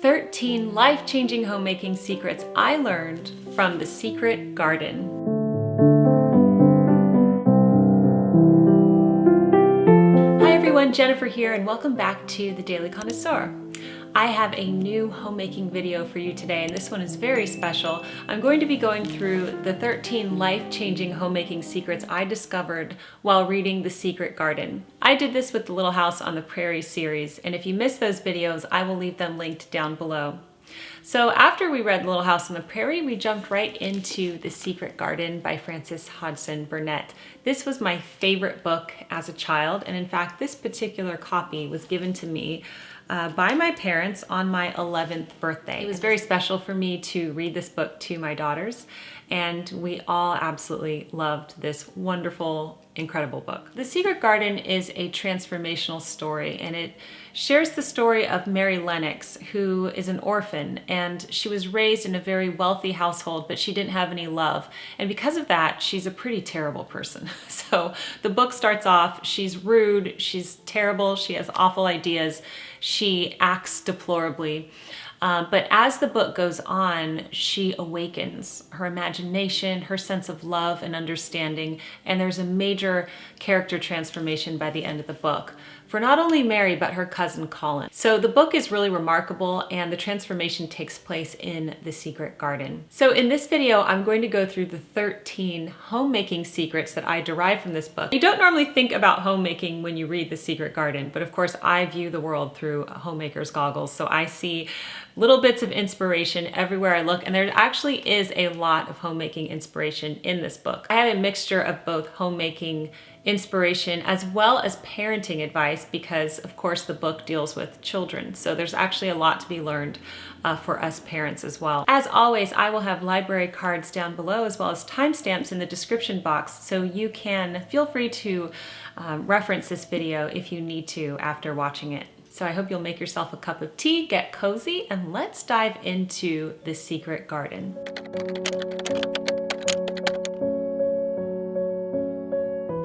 13 life-changing homemaking secrets I learned from the secret garden. Hi everyone, Jennifer here, and welcome back to the Daily Connoisseur. I have a new homemaking video for you today, and this one is very special. I'm going to be going through the 13 life-changing homemaking secrets I discovered while reading The Secret Garden. I did this with the Little House on the Prairie series, and if you missed those videos, I will leave them linked down below. So after we read Little House on the Prairie, we jumped right into The Secret Garden by Frances Hodgson Burnett. This was my favorite book as a child, and in fact, this particular copy was given to me by my parents on my 11th birthday. It was very special for me to read this book to my daughters, and we all absolutely loved this wonderful, incredible book. The Secret Garden is a transformational story, and it shares the story of Mary Lennox, who is an orphan, and she was raised in a very wealthy household, but she didn't have any love. And because of that, she's a pretty terrible person. So the book starts off, she's rude, she's terrible, she has awful ideas, she acts deplorably. But as the book goes on, she awakens her imagination, her sense of love and understanding, and there's a major character transformation by the end of the book for not only Mary, but her cousin Colin. So the book is really remarkable, and the transformation takes place in The Secret Garden. So in this video, I'm going to go through the 13 homemaking secrets that I derive from this book. You don't normally think about homemaking when you read The Secret Garden, but of course I view the world through Homemaker's goggles, so I see little bits of inspiration everywhere I look, and there actually is a lot of homemaking inspiration in this book. I have a mixture of both homemaking inspiration as well as parenting advice because, of course, the book deals with children. So there's actually a lot to be learned for us parents as well. As always, I will have library cards down below as well as timestamps in the description box, so you can feel free to reference this video if you need to after watching it. So I hope you'll make yourself a cup of tea, get cozy, and let's dive into The Secret Garden.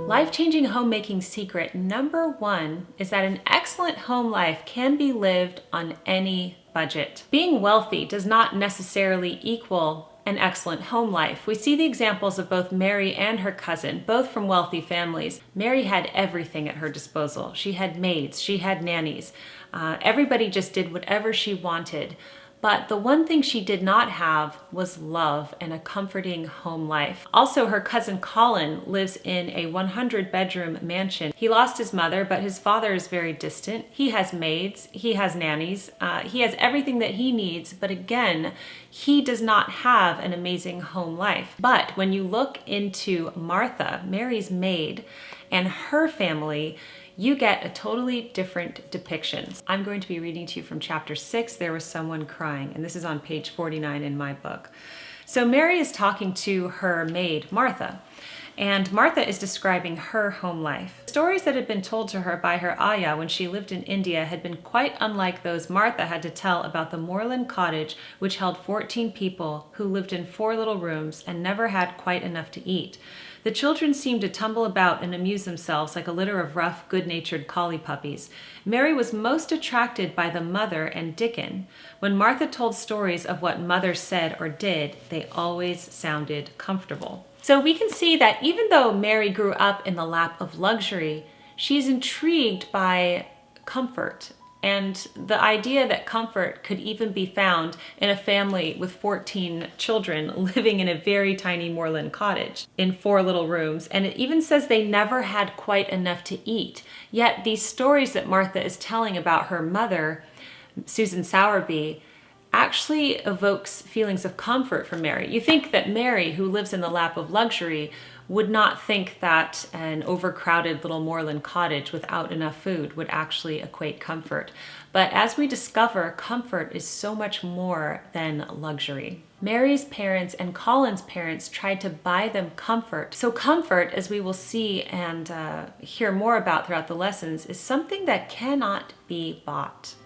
Life-changing homemaking secret number 1 is that an excellent home life can be lived on any budget. Being wealthy does not necessarily equal an excellent home life. We see the examples of both Mary and her cousin, both from wealthy families. Mary had everything at her disposal. She had maids, she had nannies. Everybody just did whatever she wanted. But the one thing she did not have was love and a comforting home life. Also, her cousin Colin lives in a 100-bedroom mansion. He lost his mother, but his father is very distant. He has maids, he has nannies, he has everything that he needs, but again, he does not have an amazing home life. But when you look into Martha, Mary's maid, and her family, you get a totally different depiction. I'm going to be reading to you from chapter 6, There Was Someone Crying, and this is on page 49 in my book. So Mary is talking to her maid, Martha, and Martha is describing her home life. Stories that had been told to her by her ayah when she lived in India had been quite unlike those Martha had to tell about the moorland cottage which held 14 people who lived in 4 little rooms and never had quite enough to eat. The children seemed to tumble about and amuse themselves like a litter of rough, good-natured collie puppies. Mary was most attracted by the mother and Dickon. When Martha told stories of what mother said or did, they always sounded comfortable. So we can see that even though Mary grew up in the lap of luxury, she's intrigued by comfort. And the idea that comfort could even be found in a family with 14 children living in a very tiny moorland cottage in 4 little rooms. And it even says they never had quite enough to eat. Yet these stories that Martha is telling about her mother, Susan Sowerby, actually evokes feelings of comfort for Mary. You think that Mary, who lives in the lap of luxury, would not think that an overcrowded little moorland cottage without enough food would actually equate comfort. But as we discover, comfort is so much more than luxury. Mary's parents and Colin's parents tried to buy them comfort. So comfort, as we will see and hear more about throughout the lessons, is something that cannot be bought.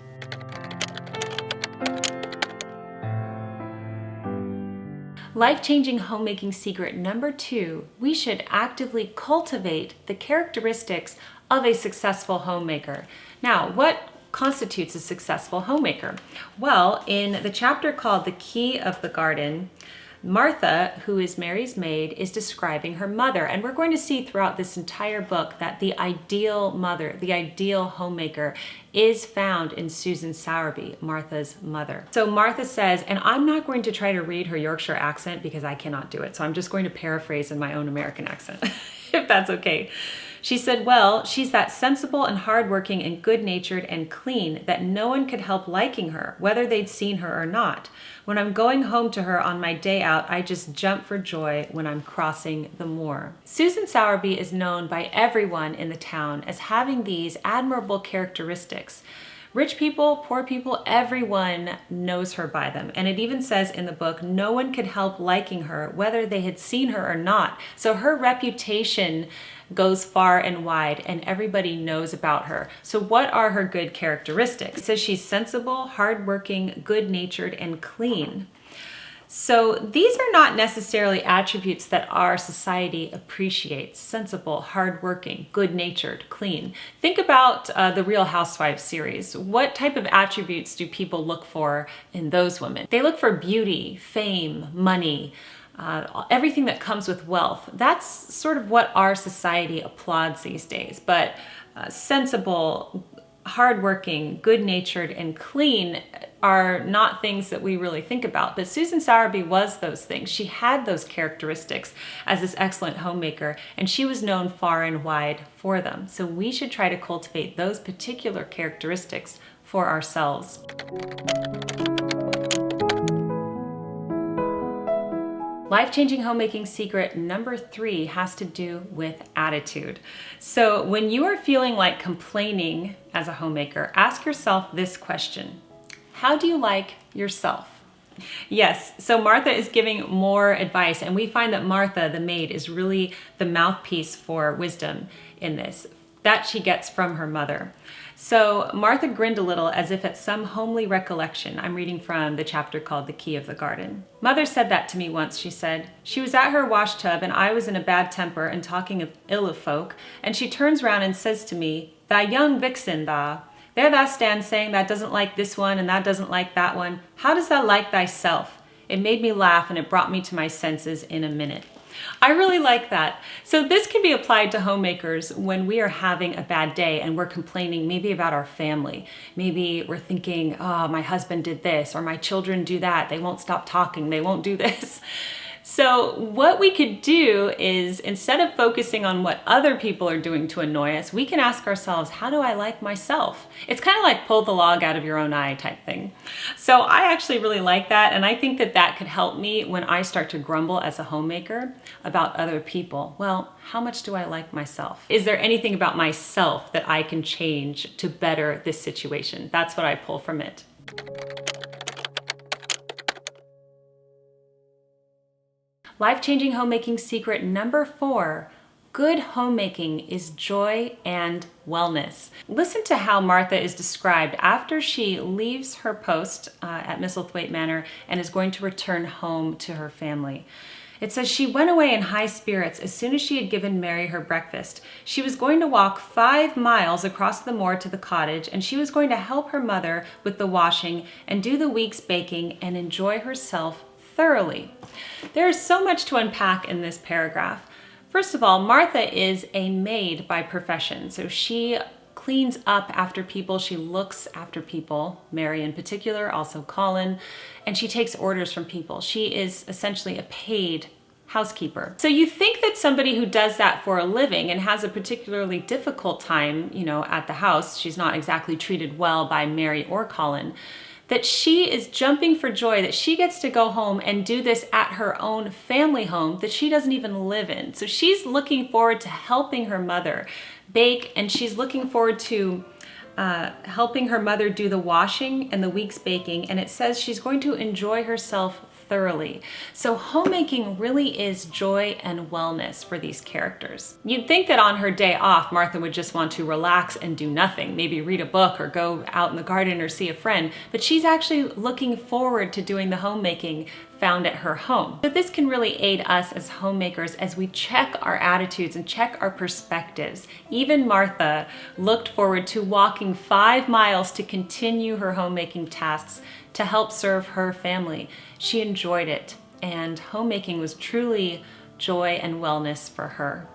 Life-changing homemaking secret number 2, we should actively cultivate the characteristics of a successful homemaker. Now, what constitutes a successful homemaker? Well, in the chapter called The Key of the Garden, Martha, who is Mary's maid, is describing her mother. And we're going to see throughout this entire book that the ideal mother, the ideal homemaker, is found in Susan Sowerby, Martha's mother. So Martha says, and I'm not going to try to read her Yorkshire accent because I cannot do it. So I'm just going to paraphrase in my own American accent, if that's okay. She said, well, she's that sensible and hardworking and good-natured and clean that no one could help liking her, whether they'd seen her or not. When I'm going home to her on my day out, I just jump for joy when I'm crossing the moor. Susan Sowerby is known by everyone in the town as having these admirable characteristics. Rich people, poor people, everyone knows her by them. And it even says in the book, no one could help liking her, whether they had seen her or not. So her reputation goes far and wide, and everybody knows about her. So what are her good characteristics? It says she's sensible, hardworking, good-natured, and clean. So these are not necessarily attributes that our society appreciates: sensible, hardworking, good-natured, clean. Think about the Real Housewives series. What type of attributes do people look for in those women? They look for beauty, fame, money, everything that comes with wealth. That's sort of what our society applauds these days. But sensible, hardworking, good-natured, and clean are not things that we really think about. But Susan Sowerby was those things. She had those characteristics as this excellent homemaker, and she was known far and wide for them. So we should try to cultivate those particular characteristics for ourselves. Life-changing homemaking secret number 3 has to do with attitude. So when you are feeling like complaining as a homemaker, ask yourself this question: how do you like yourself? Yes, so Martha is giving more advice, and we find that Martha, the maid, is really the mouthpiece for wisdom in this, that she gets from her mother. So Martha grinned a little as if at some homely recollection. I'm reading from the chapter called The Key of the Garden. Mother said that to me once, she said. She was at her wash tub and I was in a bad temper and talking ill of folk, and she turns round and says to me, "Thy young vixen, thou. There thou stands saying that doesn't like this one and that doesn't like that one. How does thou like thyself?" It made me laugh and it brought me to my senses in a minute. I really like that. So this can be applied to homemakers when we are having a bad day and we're complaining maybe about our family. Maybe we're thinking, oh, my husband did this, or my children do that. They won't stop talking. They won't do this. So what we could do is, instead of focusing on what other people are doing to annoy us, we can ask ourselves, how do I like myself? It's kind of like pull the log out of your own eye type thing. So I actually really like that, and I think that that could help me when I start to grumble as a homemaker about other people. Well, how much do I like myself? Is there anything about myself that I can change to better this situation? That's what I pull from it. Life-changing homemaking secret number 4, good homemaking is joy and wellness. Listen to how Martha is described after she leaves her post at Misselthwaite Manor and is going to return home to her family. It says she went away in high spirits as soon as she had given Mary her breakfast. She was going to walk 5 miles across the moor to the cottage, and she was going to help her mother with the washing and do the week's baking and enjoy herself thoroughly. There is so much to unpack in this paragraph. First of all, Martha is a maid by profession, so she cleans up after people, she looks after people, Mary in particular, also Colin, and she takes orders from people. She is essentially a paid housekeeper. So you think that somebody who does that for a living and has a particularly difficult time, at the house, she's not exactly treated well by Mary or Colin, that she is jumping for joy that she gets to go home and do this at her own family home that she doesn't even live in. So she's looking forward to helping her mother bake, and she's looking forward to helping her mother do the washing and the week's baking, and it says she's going to enjoy herself thoroughly. So homemaking really is joy and wellness for these characters. You'd think that on her day off, Martha would just want to relax and do nothing, maybe read a book or go out in the garden or see a friend, but she's actually looking forward to doing the homemaking found at her home. So this can really aid us as homemakers as we check our attitudes and check our perspectives. Even Martha looked forward to walking 5 miles to continue her homemaking tasks to help serve her family. She enjoyed it, and homemaking was truly joy and wellness for her.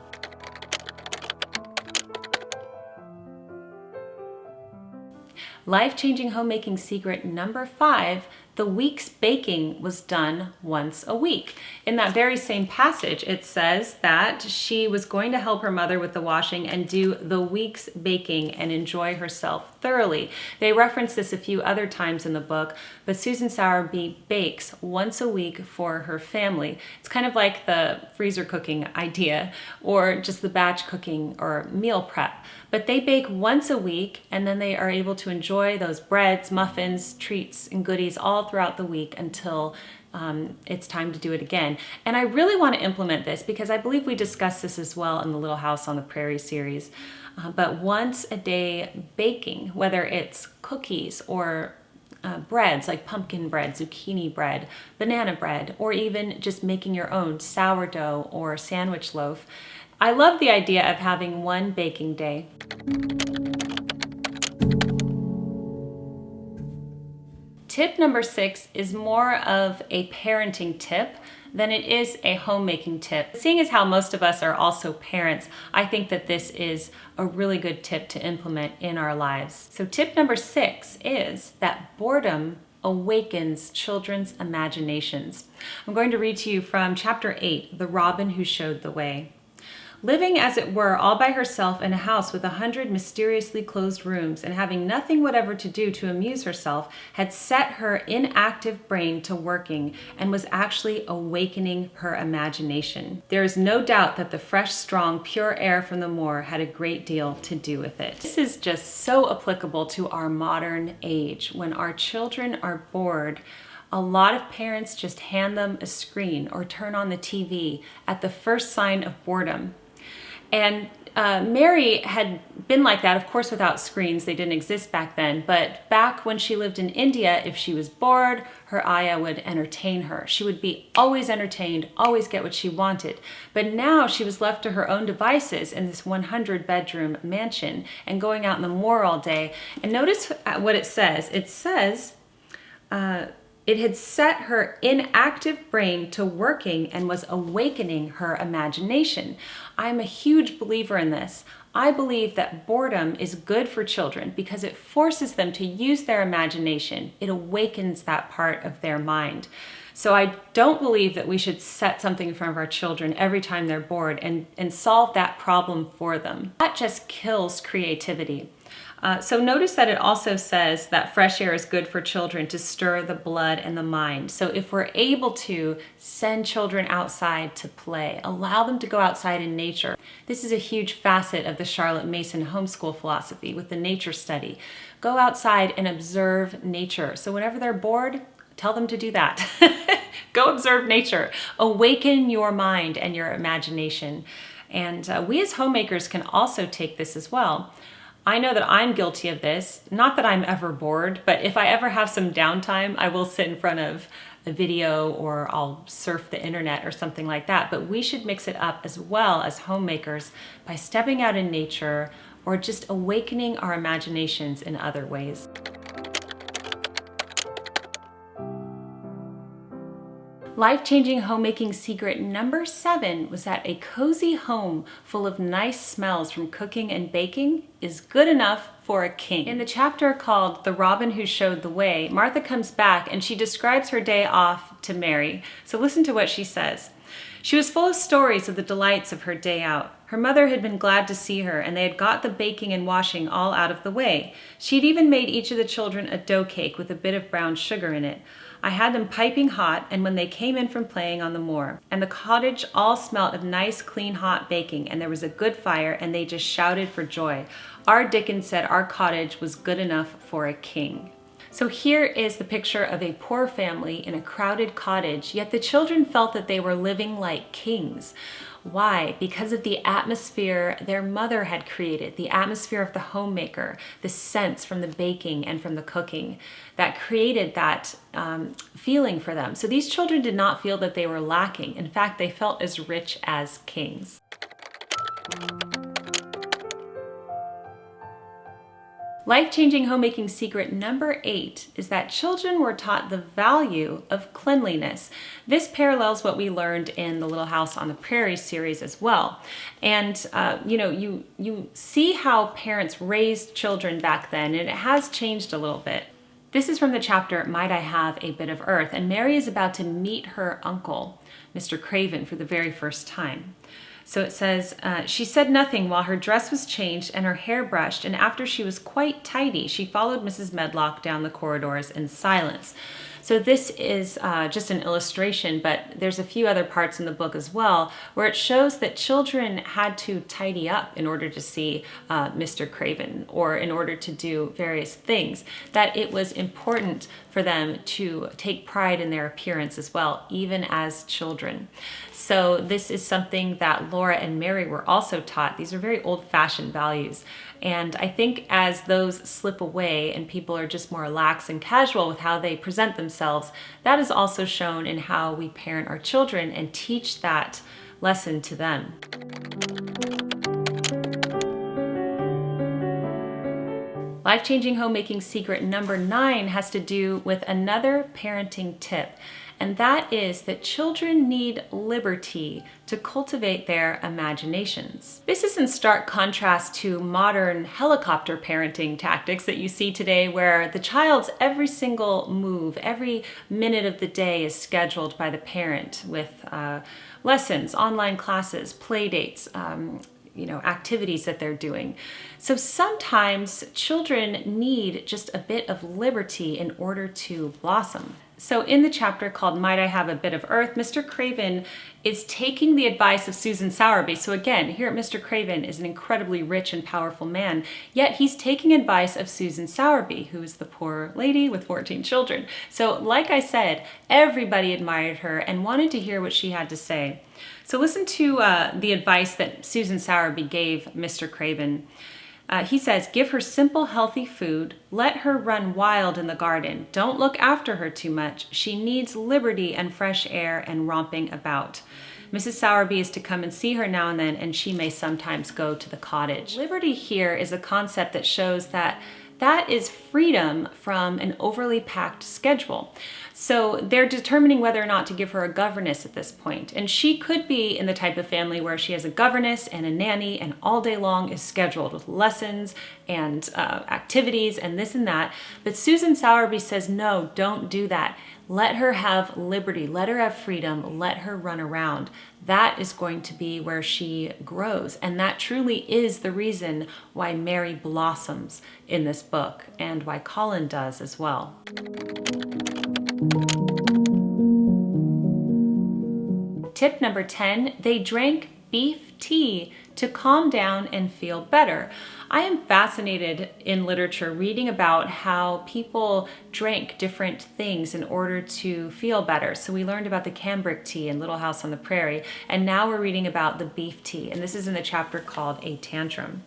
Life-changing homemaking secret number 5, the week's baking was done once a week. In that very same passage, it says that she was going to help her mother with the washing and do the week's baking and enjoy herself thoroughly. They reference this a few other times in the book, but Susan Sowerby bakes once a week for her family. It's kind of like the freezer cooking idea, or just the batch cooking or meal prep. But they bake once a week, and then they are able to enjoy those breads, muffins, treats, and goodies all throughout the week until it's time to do it again. And I really want to implement this because I believe we discussed this as well in the Little House on the Prairie series. But once a day baking, whether it's cookies or breads like pumpkin bread, zucchini bread, banana bread, or even just making your own sourdough or sandwich loaf. I love the idea of having one baking day. Tip number 6 is more of a parenting tip than it is a homemaking tip. Seeing as how most of us are also parents, I think that this is a really good tip to implement in our lives. So tip number 6 is that boredom awakens children's imaginations. I'm going to read to you from chapter 8, The Robin Who Showed the Way. Living, as it were, all by herself in a house with 100 mysteriously closed rooms and having nothing whatever to do to amuse herself had set her inactive brain to working and was actually awakening her imagination. There is no doubt that the fresh, strong, pure air from the moor had a great deal to do with it. This is just so applicable to our modern age. When our children are bored, a lot of parents just hand them a screen or turn on the TV at the first sign of boredom. And Mary had been like that, of course, without screens. They didn't exist back then. But back when she lived in India, if she was bored, her ayah would entertain her. She would be always entertained, always get what she wanted. But now she was left to her own devices in this 100-bedroom mansion and going out in the moor all day. And notice what it says. It says, it had set her inactive brain to working and was awakening her imagination. I'm a huge believer in this. I believe that boredom is good for children because it forces them to use their imagination. It awakens that part of their mind. So I don't believe that we should set something in front of our children every time they're bored and solve that problem for them. That just kills creativity. So notice that it also says that fresh air is good for children to stir the blood and the mind. So if we're able to send children outside to play, allow them to go outside in nature. This is a huge facet of the Charlotte Mason homeschool philosophy with the nature study. Go outside and observe nature. So whenever they're bored, tell them to do that. Go observe nature. Awaken your mind and your imagination. And we as homemakers can also take this as well. I know that I'm guilty of this. Not that I'm ever bored, but if I ever have some downtime, I will sit in front of a video or I'll surf the internet or something like that. But we should mix it up as well as homemakers by stepping out in nature or just awakening our imaginations in other ways. Life-changing homemaking secret number 7 was that a cozy home full of nice smells from cooking and baking is good enough for a king. In the chapter called The Robin Who Showed the Way, Martha comes back and she describes her day off to Mary. So listen to what she says. She was full of stories of the delights of her day out. Her mother had been glad to see her, and they had got the baking and washing all out of the way. She'd even made each of the children a dough cake with a bit of brown sugar in it. I had them piping hot, and when they came in from playing on the moor, and the cottage all smelt of nice, clean, hot baking, and there was a good fire, and they just shouted for joy. Our Dickens said our cottage was good enough for a king. So here is the picture of a poor family in a crowded cottage, yet the children felt that they were living like kings. Why? Because of the atmosphere their mother had created, the atmosphere of the homemaker, the scents from the baking and from the cooking that created that feeling for them. So these children did not feel that they were lacking. In fact, they felt as rich as kings. Life-changing homemaking secret number 8 is that children were taught the value of cleanliness. This parallels what we learned in the Little House on the Prairie series as well. And you see how parents raised children back then, and it has changed a little bit. This is from the chapter, Might I Have a Bit of Earth? And Mary is about to meet her uncle, Mr. Craven, for the very first time. So it says, she said nothing while her dress was changed and her hair brushed, and after she was quite tidy, she followed Mrs. Medlock down the corridors in silence. So this is just an illustration, but there's a few other parts in the book as well where it shows that children had to tidy up in order to see Mr. Craven, or in order to do various things, that it was important for them to take pride in their appearance as well, even as children. So this is something that Laura and Mary were also taught. These are very old-fashioned values. And I think as those slip away and people are just more lax and casual with how they present themselves, that is also shown in how we parent our children and teach that lesson to them. Life-changing homemaking secret number 9 has to do with another parenting tip, and that is that children need liberty to cultivate their imaginations. This is in stark contrast to modern helicopter parenting tactics that you see today, where the child's every single move, every minute of the day is scheduled by the parent with lessons, online classes, play dates, activities that they're doing. So sometimes children need just a bit of liberty in order to blossom. So in the chapter called Might I Have a Bit of Earth, Mr. Craven is taking the advice of Susan Sowerby. So again, here at Mr. Craven is an incredibly rich and powerful man, yet he's taking advice of Susan Sowerby, who is the poor lady with 14 children. So like I said, everybody admired her and wanted to hear what she had to say. So listen to the advice that Susan Sowerby gave Mr. Craven. He says, give her simple, healthy food. Let her run wild in the garden. Don't look after her too much. She needs liberty and fresh air and romping about. Mrs. Sowerby is to come and see her now and then, and she may sometimes go to the cottage. Liberty here is a concept that shows that is freedom from an overly packed schedule. So they're determining whether or not to give her a governess at this point. And she could be in the type of family where she has a governess and a nanny, and all day long is scheduled with lessons and activities and this and that. But Susan Sowerby says, no, don't do that. Let her have liberty, let her have freedom, let her run around. That is going to be where she grows. And that truly is the reason why Mary blossoms in this book, and why Colin does as well. Tip number 10, they drank beef tea to calm down and feel better. I am fascinated in literature reading about how people drank different things in order to feel better. So we learned about the cambric tea in Little House on the Prairie, and now we're reading about the beef tea, and this is in the chapter called A Tantrum.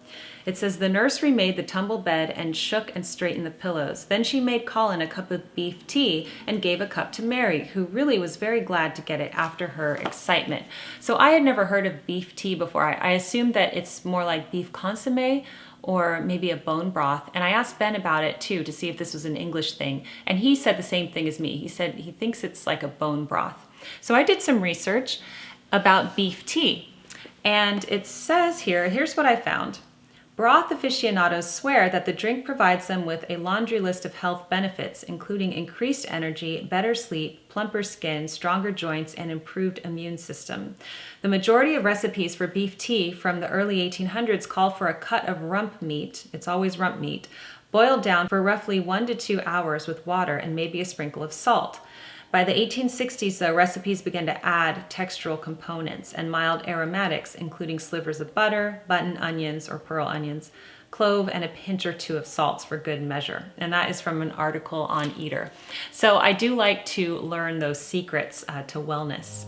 It says, the nursery made the tumble bed and shook and straightened the pillows. Then she made Colin a cup of beef tea and gave a cup to Mary, who really was very glad to get it after her excitement. So I had never heard of beef tea before. I assumed that it's more like beef consommé or maybe a bone broth. And I asked Ben about it too to see if this was an English thing. And he said the same thing as me. He said he thinks it's like a bone broth. So I did some research about beef tea. And it says here, here's what I found. Broth aficionados swear that the drink provides them with a laundry list of health benefits, including increased energy, better sleep, plumper skin, stronger joints, and improved immune system. The majority of recipes for beef tea from the early 1800s call for a cut of rump meat, it's always rump meat, boiled down for roughly 1 to 2 hours with water and maybe a sprinkle of salt. By the 1860s, though, recipes began to add textural components and mild aromatics, including slivers of butter, button onions or pearl onions, clove, and a pinch or two of salts for good measure. And that is from an article on Eater. So I do like to learn those secrets to wellness.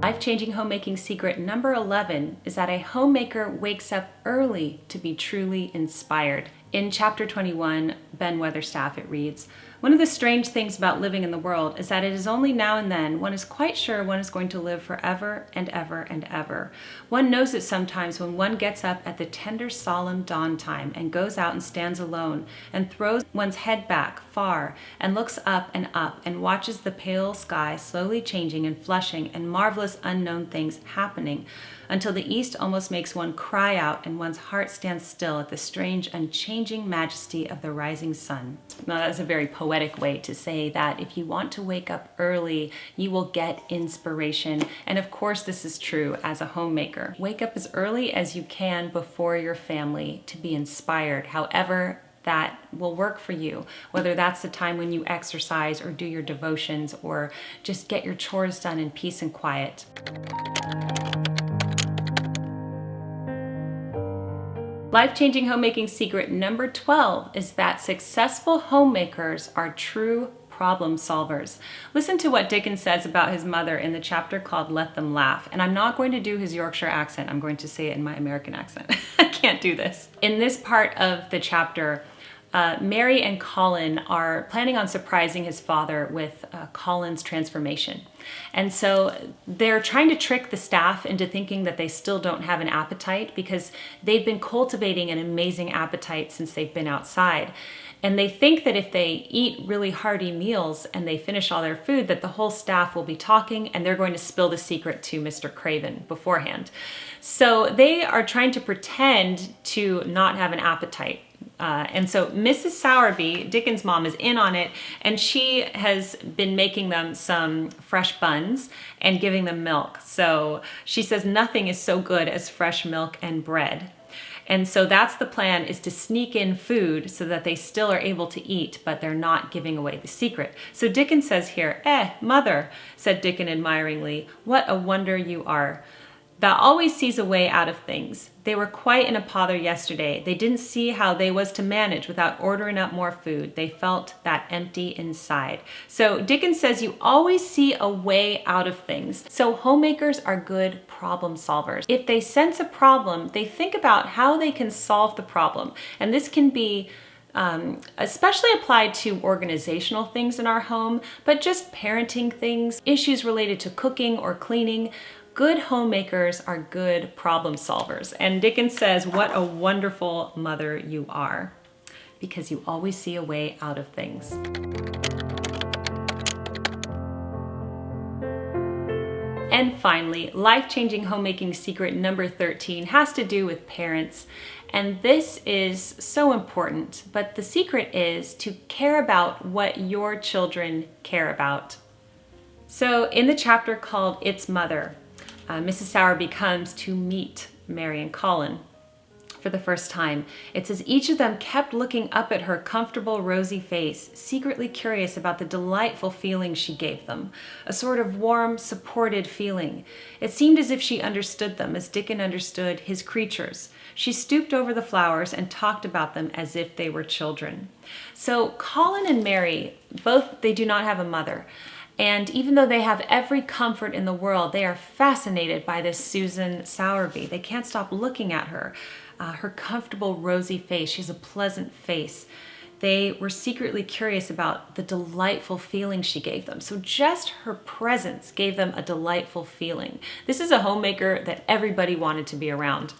Life-changing homemaking secret number 11 is that a homemaker wakes up early to be truly inspired. In chapter 21, Ben Weatherstaff, it reads, "One of the strange things about living in the world is that it is only now and then one is quite sure one is going to live forever and ever and ever. One knows it sometimes when one gets up at the tender, solemn dawn time and goes out and stands alone and throws one's head back far and looks up and watches the pale sky slowly changing and flushing and marvelous unknown things happening until the east almost makes one cry out and one's heart stands still at the strange, unchanging majesty of the rising sun." Now, that's a very poetic way to say that if you want to wake up early, you will get inspiration. And of course, this is true as a homemaker. Wake up as early as you can before your family to be inspired, however that will work for you, whether that's the time when you exercise or do your devotions or just get your chores done in peace and quiet. Life-changing homemaking secret number 12 is that successful homemakers are true problem solvers. Listen to what Dickens says about his mother in the chapter called Let Them Laugh. And I'm not going to do his Yorkshire accent. I'm going to say it in my American accent. I can't do this. In this part of the chapter, Mary and Colin are planning on surprising his father with Colin's transformation. And so they're trying to trick the staff into thinking that they still don't have an appetite because they've been cultivating an amazing appetite since they've been outside. And they think that if they eat really hearty meals and they finish all their food, that the whole staff will be talking and they're going to spill the secret to Mr. Craven beforehand. So they are trying to pretend to not have an appetite. And so Mrs. Sowerby, Dickens' mom, is in on it, and she has been making them some fresh buns and giving them milk. So she says nothing is so good as fresh milk and bread. And so that's the plan, is to sneak in food so that they still are able to eat, but they're not giving away the secret. So Dickens says here, mother, said Dickon admiringly, what a wonder you are. Thou always sees a way out of things. They were quite in a pother yesterday. They didn't see how they was to manage without ordering up more food. They felt that empty inside. So Dickens says you always see a way out of things. So homemakers are good problem solvers. If they sense a problem, they think about how they can solve the problem. And this can be especially applied to organizational things in our home, but just parenting things, issues related to cooking or cleaning. Good homemakers are good problem solvers. And Dickens says, what a wonderful mother you are, because you always see a way out of things. And finally, life-changing homemaking secret number 13 has to do with parents. And this is so important, but the secret is to care about what your children care about. So in the chapter called Its Mother, Mrs. Sowerby comes to meet Mary and Colin for the first time. It says each of them kept looking up at her comfortable rosy face, secretly curious about the delightful feeling she gave them, a sort of warm, supported feeling. It seemed as if she understood them as Dickon understood his creatures. She stooped over the flowers and talked about them as if they were children. So Colin and Mary, both, they do not have a mother. And even though they have every comfort in the world, they are fascinated by this Susan Sowerby. They can't stop looking at her. Her comfortable rosy face. She has a pleasant face. They were secretly curious about the delightful feeling she gave them. So just her presence gave them a delightful feeling. This is a homemaker that everybody wanted to be around.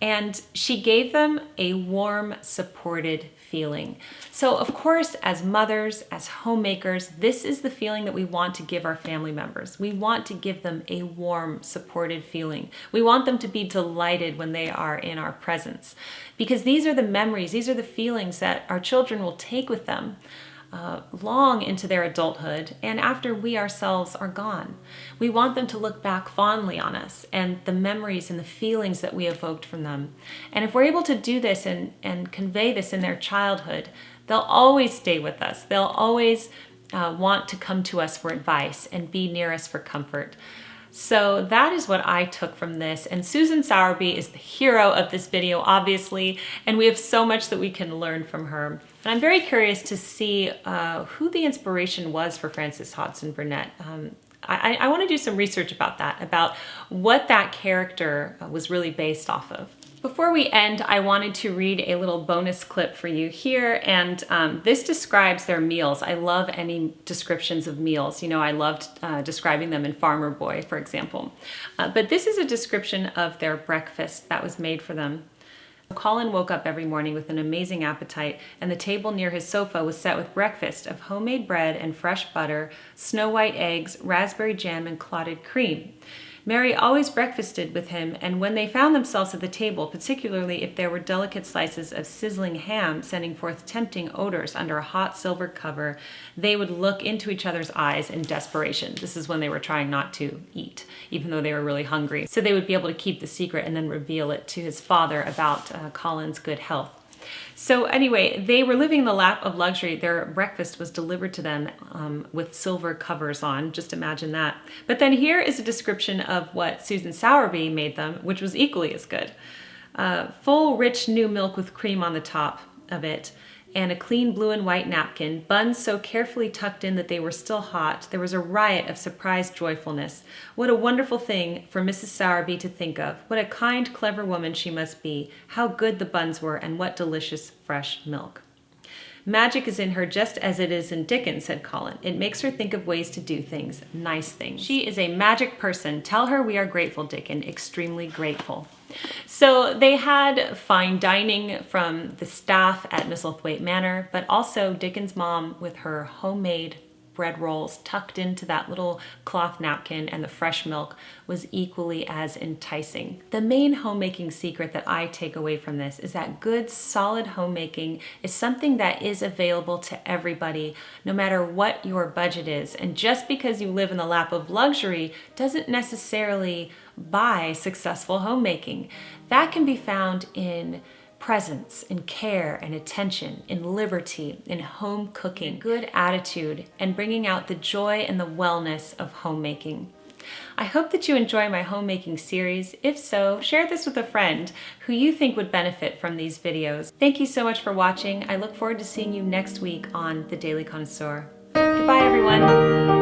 And she gave them a warm, supported feeling. So of course, as mothers, as homemakers, this is the feeling that we want to give our family members. We want to give them a warm, supported feeling. We want them to be delighted when they are in our presence, because these are the memories, these are the feelings that our children will take with them long into their adulthood and after we ourselves are gone. We want them to look back fondly on us and the memories and the feelings that we evoked from them. And if we're able to do this and convey this in their childhood, they'll always stay with us. They'll always want to come to us for advice and be near us for comfort. So that is what I took from this. And Susan Sowerby is the hero of this video, obviously, and we have so much that we can learn from her. And I'm very curious to see who the inspiration was for Frances Hodgson Burnett. I want to do some research about that, about what that character was really based off of. Before we end, I wanted to read a little bonus clip for you here, and this describes their meals. I love any descriptions of meals. You know, I loved describing them in Farmer Boy, for example. But this is a description of their breakfast that was made for them. Colin woke up every morning with an amazing appetite, and the table near his sofa was set with breakfast of homemade bread and fresh butter, snow white eggs, raspberry jam, and clotted cream. Mary always breakfasted with him, and when they found themselves at the table, particularly if there were delicate slices of sizzling ham sending forth tempting odors under a hot silver cover, they would look into each other's eyes in desperation. This is when they were trying not to eat, even though they were really hungry. So they would be able to keep the secret and then reveal it to his father about Colin's good health. So anyway, they were living in the lap of luxury. Their breakfast was delivered to them with silver covers on. Just imagine that. But then here is a description of what Susan Sowerby made them, which was equally as good. Full, rich, new milk with cream on the top of it, and a clean blue and white napkin, buns so carefully tucked in that they were still hot. There was a riot of surprised joyfulness. What a wonderful thing for Mrs. Sowerby to think of. What a kind, clever woman she must be. How good the buns were, and what delicious fresh milk. Magic is in her just as it is in Dickens, said Colin. It makes her think of ways to do things, nice things. She is a magic person. Tell her we are grateful, Dickon, extremely grateful. So they had fine dining from the staff at Misselthwaite Manor, but also Dickens' mom with her homemade bread rolls tucked into that little cloth napkin, and the fresh milk was equally as enticing. The main homemaking secret that I take away from this is that good, solid homemaking is something that is available to everybody, no matter what your budget is. And just because you live in the lap of luxury doesn't necessarily buy successful homemaking. That can be found in presence, in care and attention, in liberty, in home cooking, good attitude, and bringing out the joy and the wellness of homemaking. I hope that you enjoy my homemaking series. If so, share this with a friend who you think would benefit from these videos. Thank you so much for watching. I look forward to seeing you next week on The Daily Connoisseur. Goodbye, everyone.